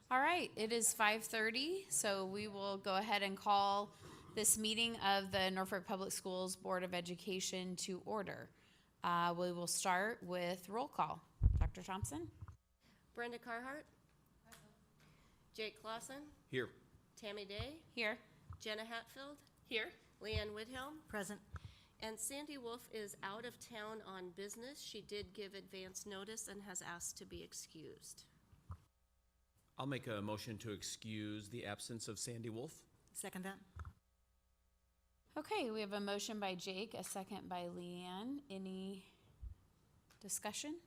All right, it is 5:30, so we will go ahead and call this meeting of the Norfolk Public Schools Board of Education to order. We will start with roll call. Dr. Thompson? Brenda Carhart. Jake Clausen. Here. Tammy Day. Here. Jenna Hatfield. Here. Leanne Whithelm. Present. And Sandy Wolf is out of town on business. She did give advance notice and has asked to be excused. I'll make a motion to excuse the absence of Sandy Wolf. Second that. Okay, we have a motion by Jake, a second by Leanne. Any discussion?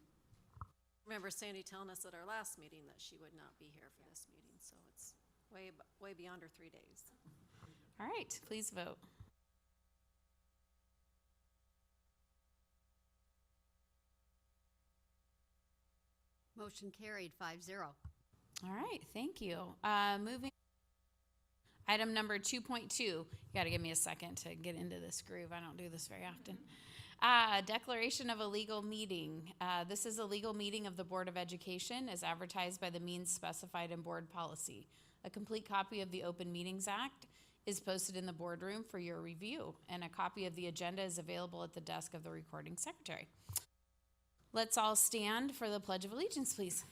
Remember Sandy telling us at our last meeting that she would not be here for this meeting, so it's way beyond her 3 days. All right, please vote. Motion carried 5-0. All right, thank you. Moving item number 2.2. You got to give me a second to get into this groove. I don't do this very often. Declaration of a legal meeting. This is a legal meeting of the Board of Education as advertised by the means specified in board policy. A complete copy of the Open Meetings Act is posted in the boardroom for your review, and a copy of the agenda is available at the desk of the recording secretary. Let's all stand for the Pledge of Allegiance, please.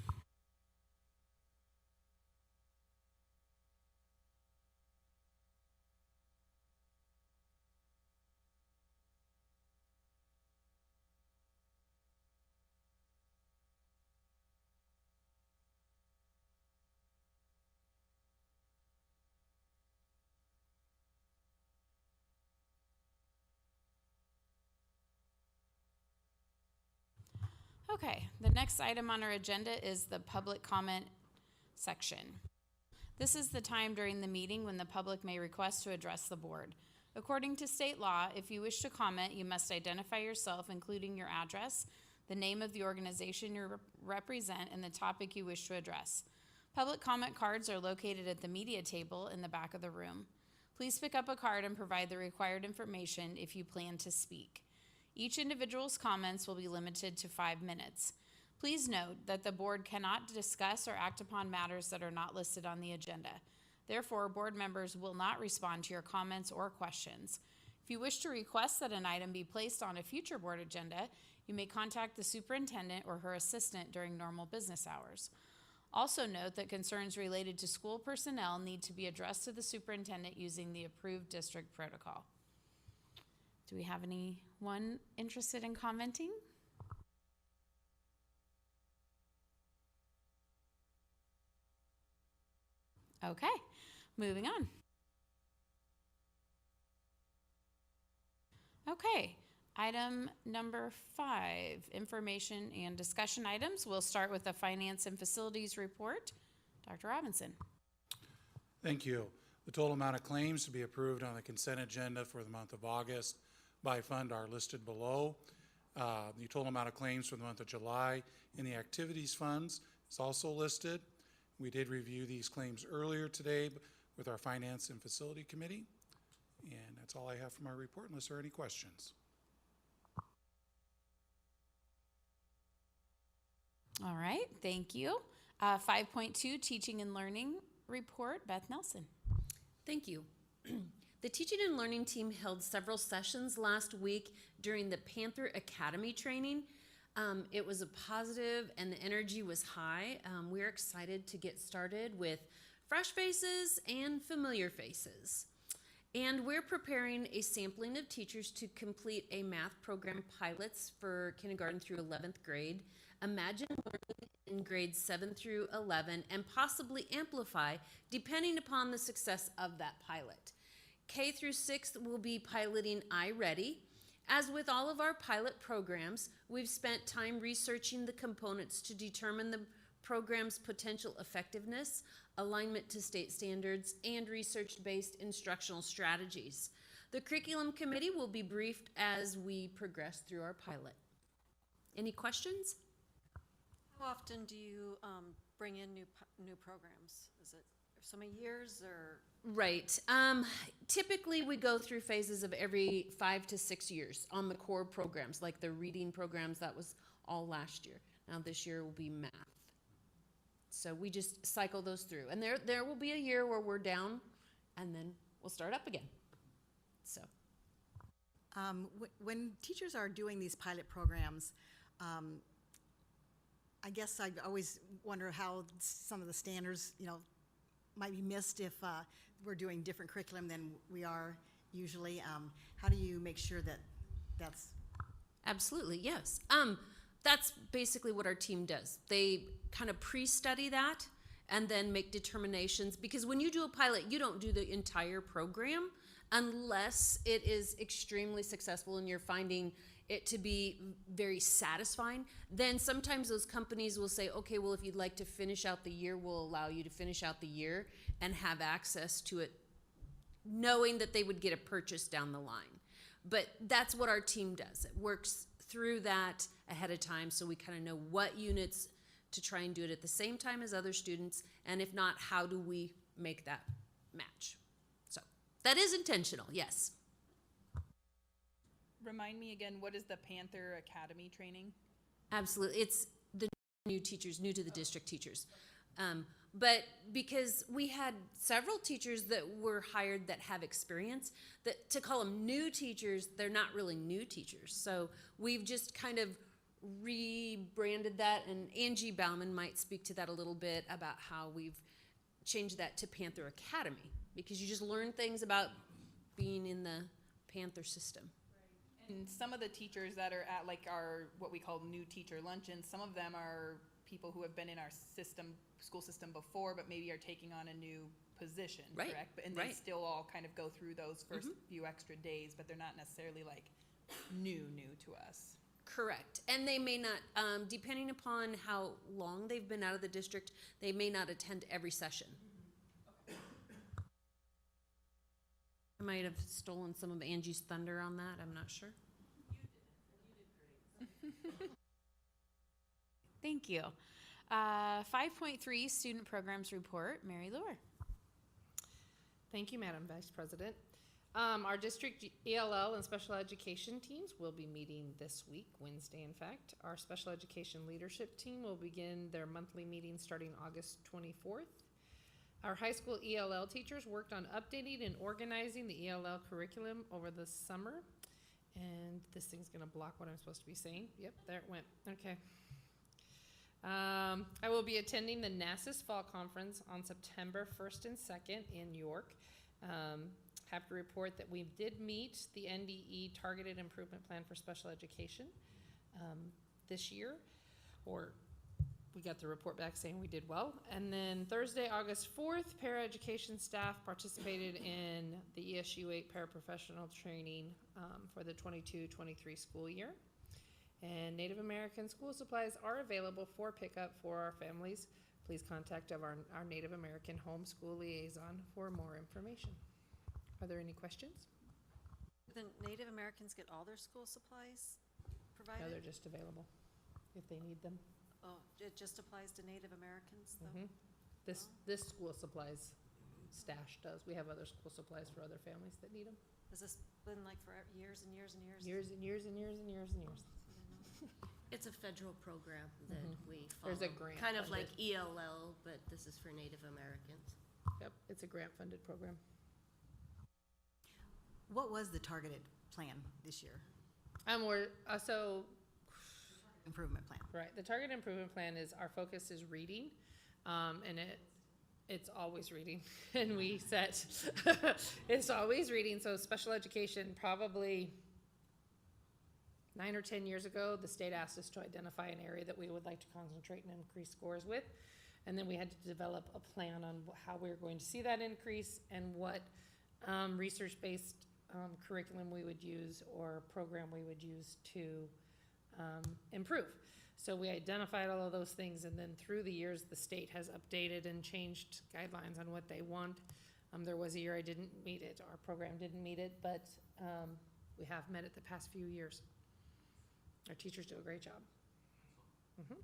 Okay, the next item on our agenda is the public comment section. This is the time during the meeting when the public may request to address the board. According to state law, if you wish to comment, you must identify yourself, including your address, the name of the organization you represent, and the topic you wish to address. Public comment cards are located at the media table in the back of the room. Please pick up a card and provide the required information if you plan to speak. Each individual's comments will be limited to 5 minutes. Please note that the board cannot discuss or act upon matters that are not listed on the agenda. Therefore, board members will not respond to your comments or questions. If you wish to request that an item be placed on a future board agenda, you may contact the superintendent or her assistant during normal business hours. Also note that concerns related to school personnel need to be addressed to the superintendent using the approved district protocol. Do we have anyone interested in commenting? Okay, moving on. Okay, item number 5, information and discussion items. We'll start with the finance and facilities report. Dr. Robinson. Thank you. The total amount of claims to be approved on the consent agenda for the month of August by fund are listed below. The total amount of claims for the month of July in the activities funds is also listed. We did review these claims earlier today with our Finance and Facility Committee. And that's all I have for my report unless there are any questions. All right, thank you. 5.2, teaching and learning report. Beth Nelson. Thank you. The teaching and learning team held several sessions last week during the Panther Academy training. It was a positive and the energy was high. We're excited to get started with fresh faces and familiar faces. And we're preparing a sampling of teachers to complete a math program pilots for kindergarten through 11th grade. Imagine learning in grades 7 through 11 and possibly amplify depending upon the success of that pilot. K through 6th will be piloting iReady. As with all of our pilot programs, we've spent time researching the components to determine the program's potential effectiveness, alignment to state standards, and research-based instructional strategies. The curriculum committee will be briefed as we progress through our pilot. Any questions? How often do you bring in new programs? Is it so many years or? Right. Typically, we go through phases of every 5 to 6 years on the core programs, like the reading programs. That was all last year. Now this year will be math. So we just cycle those through. And there will be a year where we're down, and then we'll start up again. So. When teachers are doing these pilot programs, I guess I always wonder how some of the standards, might be missed if we're doing different curriculum than we are usually. How do you make sure that that's... Absolutely, yes. That's basically what our team does. They kind of pre-study that and then make determinations, because when you do a pilot, you don't do the entire program unless it is extremely successful and you're finding it to be very satisfying. Then sometimes those companies will say, okay, well, if you'd like to finish out the year, we'll allow you to finish out the year and have access to it, knowing that they would get a purchase down the line. But that's what our team does. It works through that ahead of time, so we kind of know what units to try and do it at the same time as other students, and if not, how do we make that match? So that is intentional, yes. Remind me again, what is the Panther Academy training? Absolutely. It's the new teachers, new to the district teachers. But because we had several teachers that were hired that have experience, that to call them new teachers, they're not really new teachers. So we've just kind of rebranded that, and Angie Bauman might speak to that a little bit about how we've changed that to Panther Academy, because you just learn things about being in the Panther system. And some of the teachers that are at like our, what we call new teacher luncheons, some of them are people who have been in our school system before, but maybe are taking on a new position, Right, correct? And right. they still all kind of go through those first few extra days, but they're not necessarily like new to us. Correct. And they may not, depending upon how long they've been out of the district, they may not attend every session. I might have stolen some of Angie's thunder on that. I'm not sure. Thank you. 5.3 Student Programs Report, Mary Lure. Thank you, Madam Vice President. Our district ELL and special education teams will be meeting this week, Wednesday in fact. Our special education leadership team will begin their monthly meeting starting August 24th. Our high school ELL teachers worked on updating and organizing the ELL curriculum over the summer. And this thing's gonna block what I'm supposed to be saying. Yep, there it went, okay. I will be attending the NASIS Fall Conference on September 1st and 2nd in York. Have to report that we did meet the NDE Targeted Improvement Plan for Special Education this year, or we got the report back saying we did well. And then Thursday, August 4th, paraeducation staff participated in the ESU 8 paraprofessional training for the 22-23 school year. And Native American school supplies are available for pickup for our families. Please contact our Native American homeschool liaison for more information. Are there any questions? The Native Americans get all their school supplies No, provided? they're just available if they need them. Oh, it just applies to Native Americans, though? This school supplies stash does. We have other school supplies for other families that need them. Has this been like for years and years and years? Years and years and years and years and years. It's a federal program that we follow. There's a grant Kind of funded. like ELL, but this is for Native Americans. Yep, it's a grant-funded program. What was the targeted plan this year? So Improvement plan. right, the target improvement plan is, our focus is reading, and it's always reading, and we set, it's always reading, so special education, probably 9 or 10 years ago, the state asked us to identify an area that we would like to concentrate and increase scores with, and then we had to develop a plan on how we were going to see that increase and what research-based curriculum we would use or program we would use to improve. So we identified all of those things, and then through the years, the state has updated and changed guidelines on what they want. There was a year I didn't meet it, our program didn't meet it, but we have met it the past few years. Our teachers do a great job. All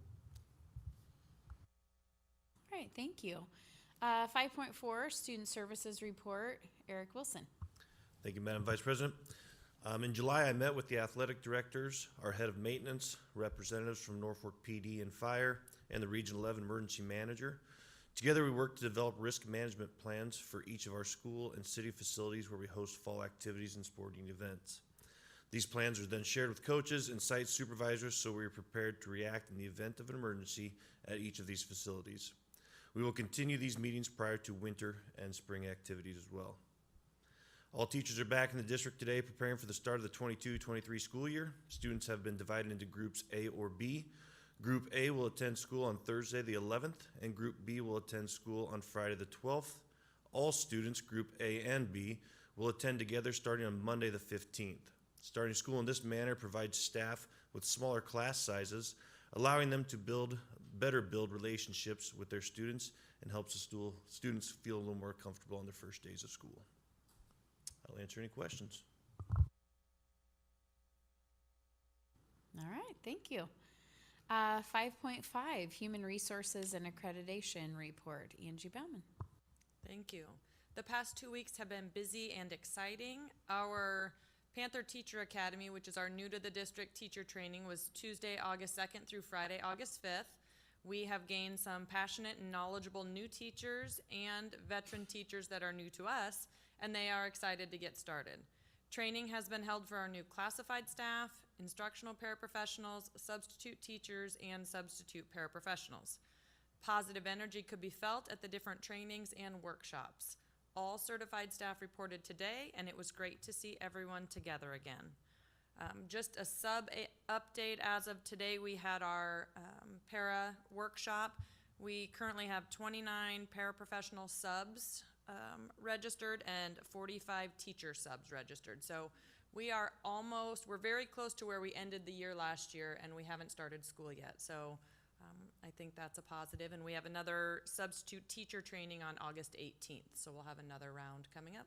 right, thank you. 5.4 Student Services Report, Eric Wilson. Thank you, Madam Vice President. In July, I met with the athletic directors, our head of maintenance, representatives from Norfolk PD and Fire, and the Region 11 Emergency Manager. Together, we work to develop risk management plans for each of our school and city facilities where we host fall activities and sporting events. These plans are then shared with coaches and site supervisors so we are prepared to react in the event of an emergency at each of these facilities. We will continue these meetings prior to winter and spring activities as well. All teachers are back in the district today preparing for the start of the 22-23 school year. Students have been divided into groups A or B. Group A will attend school on Thursday the 11th, and Group B will attend school on Friday the 12th. All students, Group A and B, will attend together starting on Monday the 15th. Starting school in this manner provides staff with smaller class sizes, allowing them to better build relationships with their students and helps the students feel a little more comfortable on their first days of school. I'll answer any questions. All right, thank you. 5.5, Human Resources and Accreditation Report. Angie Bauman. Thank you. The past 2 weeks have been busy and exciting. Our Panther Teacher Academy, which is our new to the district teacher training, was Tuesday, August 2nd through Friday, August 5th. We have gained some passionate and knowledgeable new teachers and veteran teachers that are new to us, and they are excited to get started. Training has been held for our new classified staff, instructional paraprofessionals, substitute teachers, and substitute paraprofessionals. Positive energy could be felt at the different trainings and workshops. All certified staff reported today, and it was great to see everyone together again. Just a update, as of today, we had our para workshop. We currently have 29 paraprofessional subs registered and 45 teacher subs registered. So we're very close to where we ended the year last year, and we haven't started school yet. So I think that's a positive, and we have another substitute teacher training on August 18th. So we'll have another round coming up.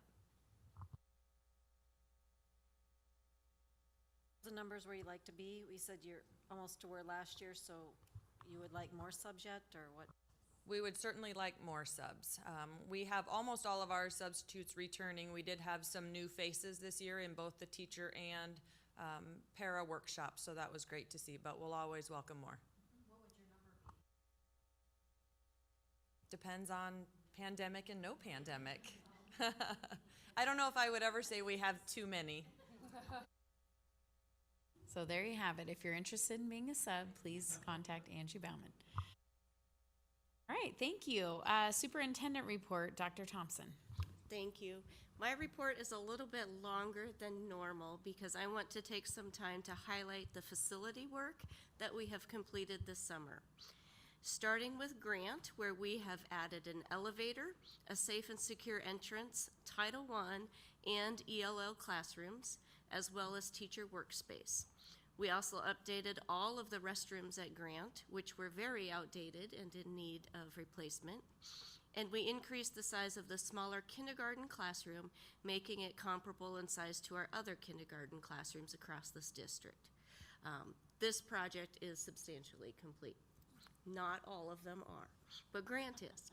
The numbers where you'd like to be, we said you're almost to where last year, so you would like more subject, or what? We would certainly like more subs. We have almost all of our substitutes returning. We did have some new faces this year in both the teacher and para workshops, so that was great to see, but we'll always welcome more. What would your number be? Depends on pandemic and no pandemic. I don't know if I would ever say we have too many. So there you have it. If you're interested in being a sub, please contact Angie Bauman. All right, thank you. Superintendent report, Dr. Thompson. Thank you. My report is a little bit longer than normal because I want to take some time to highlight the facility work that we have completed this summer. Starting with Grant, where we have added an elevator, a safe and secure entrance, Title I, and ELL classrooms, as well as teacher workspace. We also updated all of the restrooms at Grant, which were very outdated and in need of replacement. And we increased the size of the smaller kindergarten classroom, making it comparable in size to our other kindergarten classrooms across this district. This project is substantially complete. Not all of them are, but Grant is.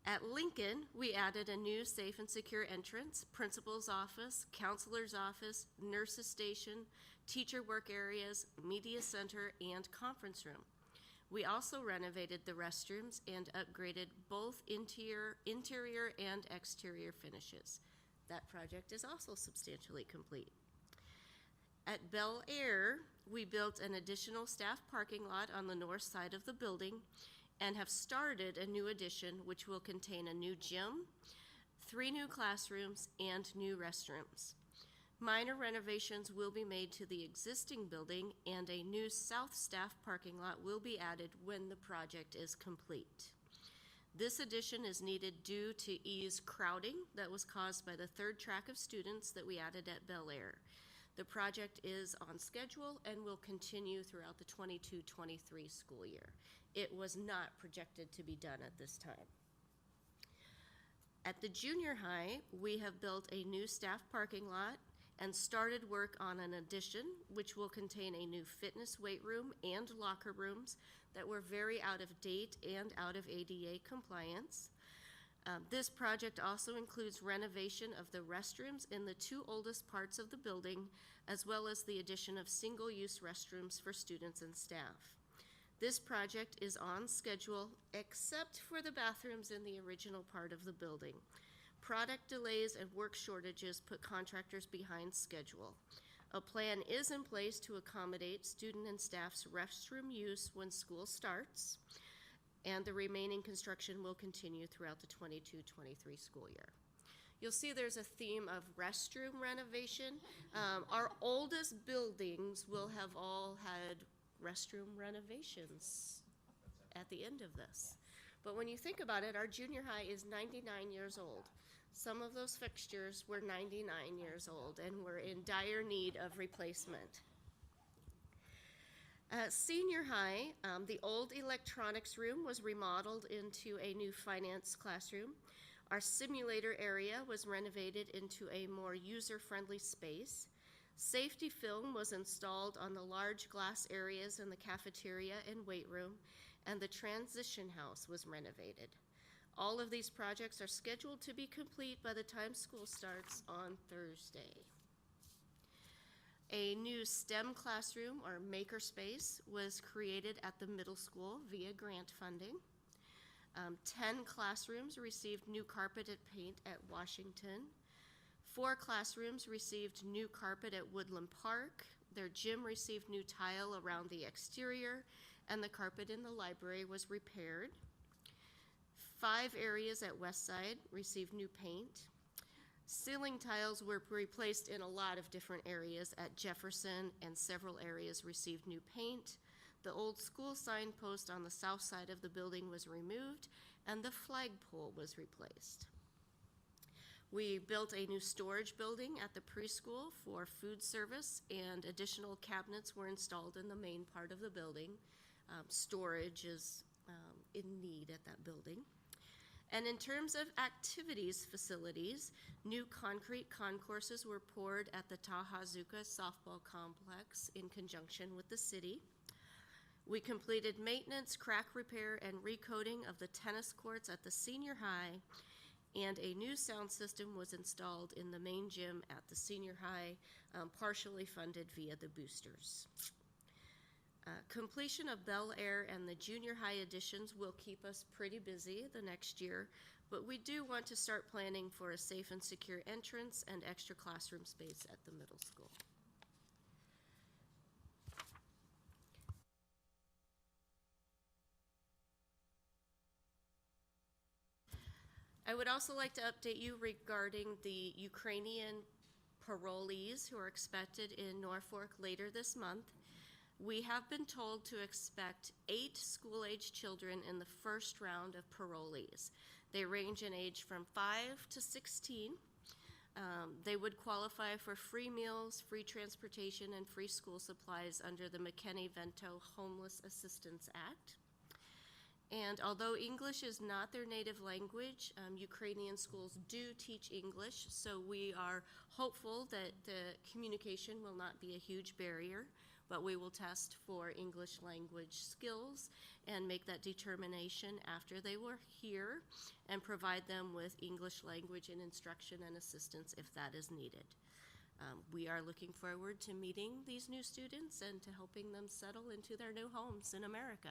At Lincoln, we added a new safe and secure entrance, principal's office, counselor's office, nurse's station, teacher work areas, media center, and conference room. We also renovated the restrooms and upgraded both interior and exterior finishes. That project is also substantially complete. At Bel Air, we built an additional staff parking lot on the north side of the building and have started a new addition which will contain a new gym, 3 new classrooms, and new restrooms. Minor renovations will be made to the existing building, and a new south staff parking lot will be added when the project is complete. This addition is needed due to ease crowding that was caused by the third track of students that we added at Bel Air. The project is on schedule and will continue throughout the 22-23 school year. It was not projected to be done at this time. At the junior high, we have built a new staff parking lot and started work on an addition which will contain a new fitness weight room and locker rooms that were very out of date and out of ADA compliance. This project also includes renovation of the restrooms in the 2 oldest parts of the building, as well as the addition of single-use restrooms for students and staff. This project is on schedule, except for the bathrooms in the original part of the building. Product delays and work shortages put contractors behind schedule. A plan is in place to accommodate student and staff's restroom use when school starts, and the remaining construction will continue throughout the 22-23 school year. You'll see there's a theme of restroom renovation. Our oldest buildings will have all had restroom renovations at the end of this. But when you think about it, our junior high is 99 years old. Some of those fixtures were 99 years old and were in dire need of replacement. At senior high, the old electronics room was remodeled into a new finance classroom. Our simulator area was renovated into a more user-friendly space. Safety film was installed on the large glass areas in the cafeteria and weight room, and the transition house was renovated. All of these projects are scheduled to be complete by the time school starts on Thursday. A new STEM classroom, or makerspace, was created at the middle school via grant funding. 10 classrooms received new carpet and paint at Washington. 4 classrooms received new carpet at Woodland Park. Their gym received new tile around the exterior, and the carpet in the library was repaired. 5 areas at Westside received new paint. Ceiling tiles were replaced in a lot of different areas at Jefferson, and several areas received new paint. The old school signpost on the south side of the building was removed, and the flagpole was replaced. We built a new storage building at the preschool for food service, and additional cabinets were installed in the main part of the building. Storage is in need at that building. And in terms of activities facilities, new concrete concourses were poured at the Tahazuka softball complex in conjunction with the city. We completed maintenance, crack repair, and recoating of the tennis courts at the senior high, and a new sound system was installed in the main gym at the senior high, partially funded via the boosters. Completion of Bel Air and the junior high additions will keep us pretty busy the next year, but we do want to start planning for a safe and secure entrance and extra classroom space at the middle school. I would also like to update you regarding the Ukrainian parolees who are expected in Norfolk later this month. We have been told to expect 8 school-age children in the first round of parolees. They range in age from 5 to 16. They would qualify for free meals, free transportation, and free school supplies under the McKinney-Vento Homeless Assistance Act. And although English is not their native language, Ukrainian schools do teach English, so we are hopeful that the communication will not be a huge barrier, but we will test for English language skills and make that determination after they were here and provide them with English language and instruction and assistance if that is needed. We are looking forward to meeting these new students and to helping them settle into their new homes in America.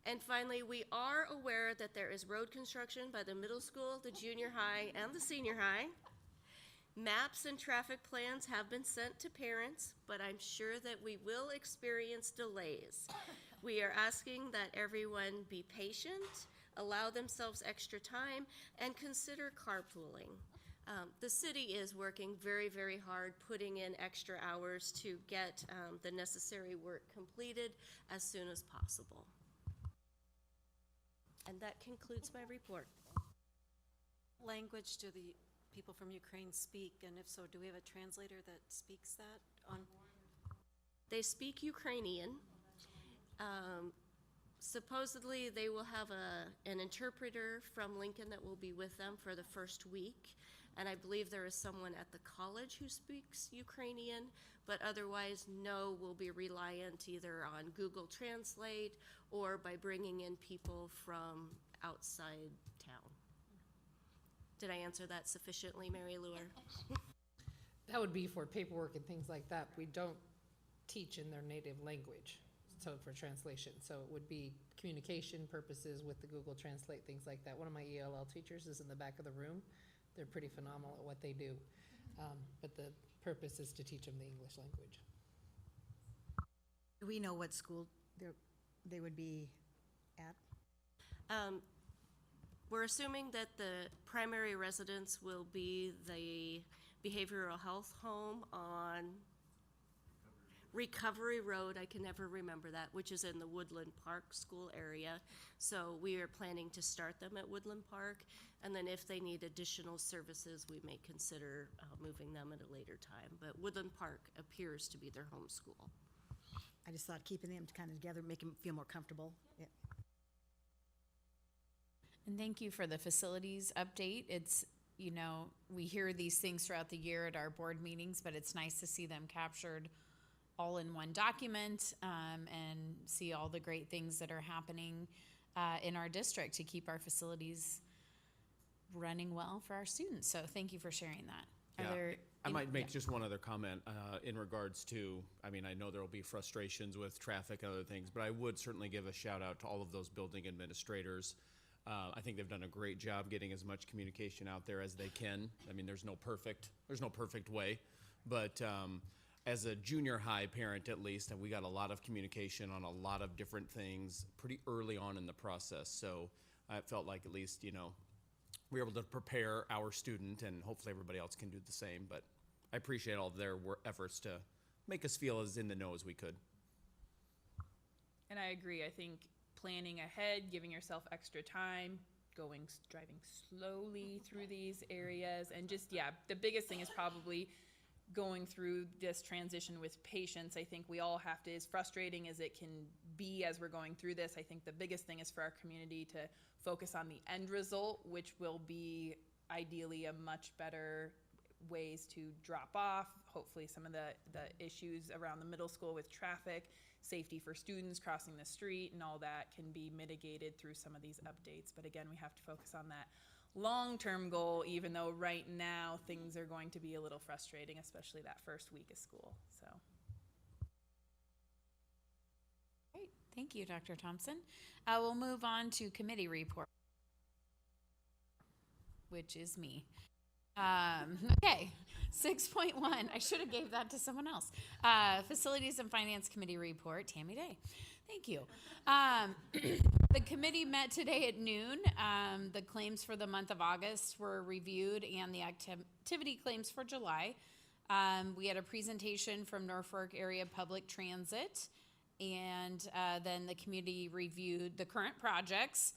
And finally, we are aware that there is road construction by the middle school, the junior high, and the senior high. Maps and traffic plans have been sent to parents, but I'm sure that we will experience delays. We are asking that everyone be patient, allow themselves extra time, and consider carpooling. The city is working very, very hard, putting in extra hours to get the necessary work completed as soon as possible. And that concludes my report. Language do the people from Ukraine speak, and if so, do we have a translator that speaks that on? They speak Ukrainian. Supposedly, they will have an interpreter from Lincoln that will be with them for the first week, and I believe there is someone at the college who speaks Ukrainian, but otherwise, no, we'll be reliant either on Google Translate or by bringing in people from outside town. Did I answer that sufficiently, Mary Luer? That would be for paperwork and things like that. We don't teach in their native language. so for translation. So it would be communication purposes with the Google Translate, things like that. One of my ELL teachers is in the back of the room. They're pretty phenomenal at what they do. But the purpose is to teach them the English language. Do we know what school they would be at? We're assuming that the primary residence will be the behavioral health home on Recovery Road, I can never remember that, which is in the Woodland Park school area. So we are planning to start them at Woodland Park, and then if they need additional services, we may consider moving them at a later time. But Woodland Park appears to be their home school. I just thought keeping them kind of together, make them feel more comfortable. Yeah. And thank you for the facilities update. It's, you know, we hear these things throughout the year at our board meetings, but it's nice to see them captured all in one document, and see all the great things that are happening in our district to keep our facilities running well for our students. So thank you for sharing that. Yeah. Are there I might make yeah. just one other comment in regards to, I mean, I know there will be frustrations with traffic and other things, but I would certainly give a shout out to all of those building administrators. I think they've done a great job getting as much communication out there as they can. I mean, there's no perfect way, but as a junior high parent, at least, we got a lot of communication on a lot of different things pretty early on in the process. So I felt like at least, you know, we were able to prepare our student, and hopefully everybody else can do the same. But I appreciate all of their efforts to make us feel as in the know as we could. And I agree. I think planning ahead, giving yourself extra time, driving slowly through these areas, and just, yeah, the biggest thing is probably going through this transition with patience. I think we all have to, as frustrating as it can be as we're going through this, I think the biggest thing is for our community to focus on the end result, which will be ideally a much better ways to drop off, hopefully some of the issues around the middle school with traffic, safety for students crossing the street, and all that can be mitigated through some of these updates. But again, we have to focus on that long-term goal, even though right now things are going to be a little frustrating, especially that first week of school. So. Great, thank you, Dr. Thompson. We'll move on to committee report, which is me. Okay, 6.1, I should have gave that to someone else. Facilities and Finance Committee report, Tammy Day. Thank you. The committee met today at noon. The claims for the month of August were reviewed and the activity claims for July. We had a presentation from Norfolk Area Public Transit, and then the committee reviewed the current projects,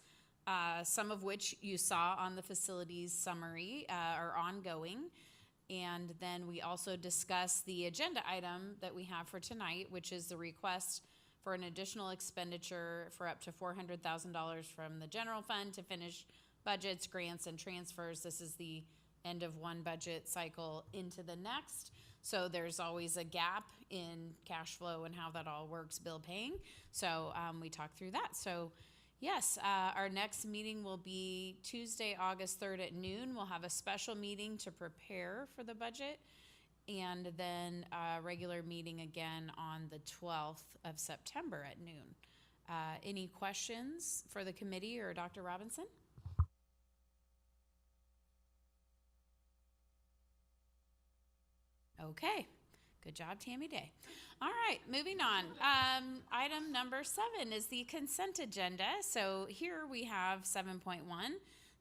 some of which you saw on the facilities summary are ongoing. And then we also discussed the agenda item that we have for tonight, which is the request for an additional expenditure for up to $400,000 from the general fund to finish budgets, grants, and transfers. This is the end of one budget cycle into the next. So there's always a gap in cash flow and how that all works, bill paying. So we talked through that. So yes, our next meeting will be Tuesday, August 3rd at noon. We'll have a special meeting to prepare for the budget, and then a regular meeting again on the 12th of September at noon. Any questions for the committee or Dr. Robinson? Okay, good job, Tammy Day. All right, moving on. Item number 7 is the consent agenda. So here we have 7.1,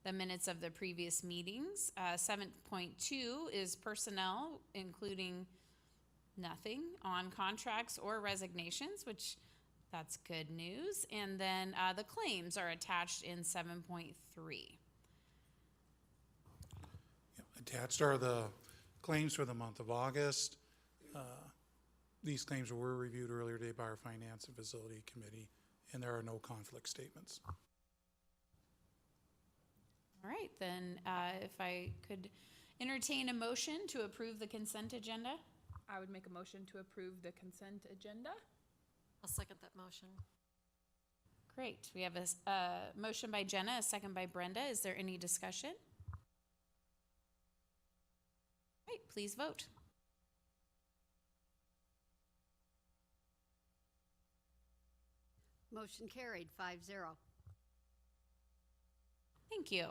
the minutes of the previous meetings. 7.2 is personnel, including nothing on contracts or resignations, which that's good news. And then the claims are attached in 7.3. Attached are the claims for the month of August. These claims were reviewed earlier today by our Finance and Facility Committee, and there are no conflict statements. All right, then if I could entertain a motion to approve the consent agenda. I would make a motion to approve the consent agenda. I'll second that motion. Great. We have a motion by Jenna, a second by Brenda. Is there any discussion? All right, please vote. Motion carried, 5-0. Thank you.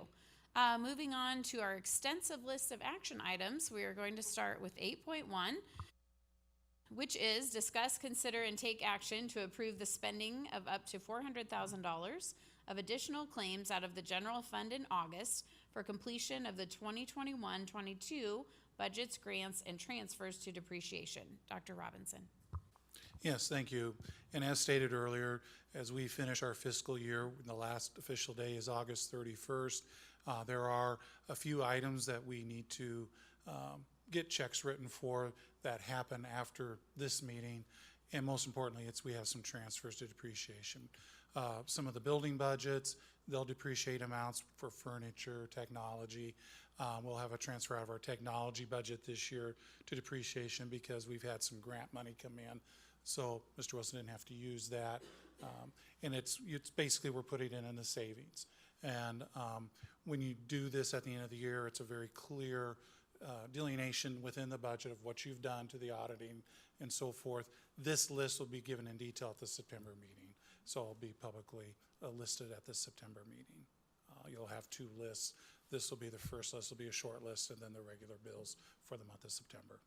Moving on to our extensive list of action items, we are going to start with 8.1, which is discuss, consider, and take action to approve the spending of up to $400,000 of additional claims out of the general fund in August for completion of the 2021-22 budgets, grants, and transfers to depreciation. Dr. Robinson. Yes, thank you. And as stated earlier, as we finish our fiscal year, the last official day is August 31st. There are a few items that we need to get checks written for that happen after this meeting. And most importantly, we have some transfers to depreciation. Some of the building budgets, they'll depreciate amounts for furniture, technology. We'll have a transfer out of our technology budget this year to depreciation because we've had some grant money come in. So Mr. Wilson didn't have to use that. And it's basically we're putting it in the savings. And when you do this at the end of the year, it's a very clear delineation within the budget of what you've done to the auditing and so forth. This list will be given in detail at the September meeting. So it'll be publicly listed at the September meeting. You'll have two lists. This will be the first list, will be a short list, and then the regular bills for the month of September.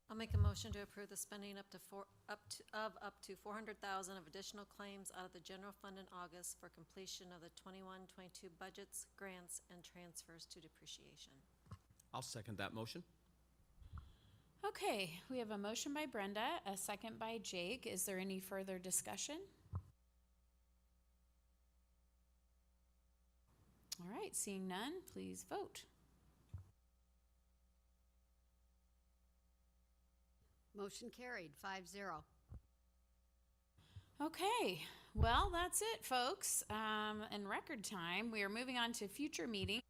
I'll make a motion to approve the spending up to $400,000 of additional claims out of the general fund in August for completion of the 21-22 budgets, grants, and transfers to depreciation. I'll second that motion. Okay, we have a motion by Brenda, a second by Jake. Is there any further discussion? All right, seeing none, please vote. Motion carried, 5-0. Okay, well, that's it, folks. In record time, we are moving on to future meeting.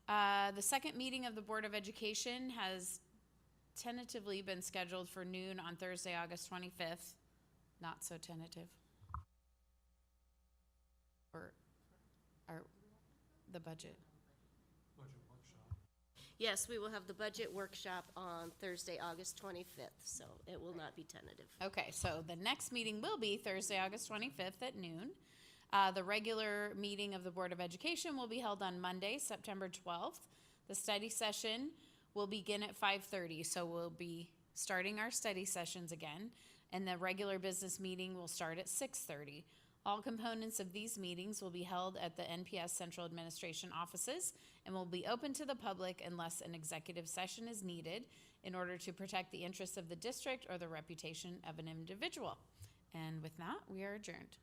The second meeting of the Board of Education has tentatively been scheduled for noon on Thursday, August 25th. Not so tentative. Or the budget. Yes, we will have the budget workshop on Thursday, August 25th, so it will not be tentative. Okay, so the next meeting will be Thursday, August 25th at noon. The regular meeting of the Board of Education will be held on Monday, September 12th. The study session will begin at 5:30, so we'll be starting our study sessions again, and the regular business meeting will start at 6:30. All components of these meetings will be held at the NPS Central Administration offices and will be open to the public unless an executive session is needed in order to protect the interests of the district or the reputation of an individual. And with that, we are adjourned.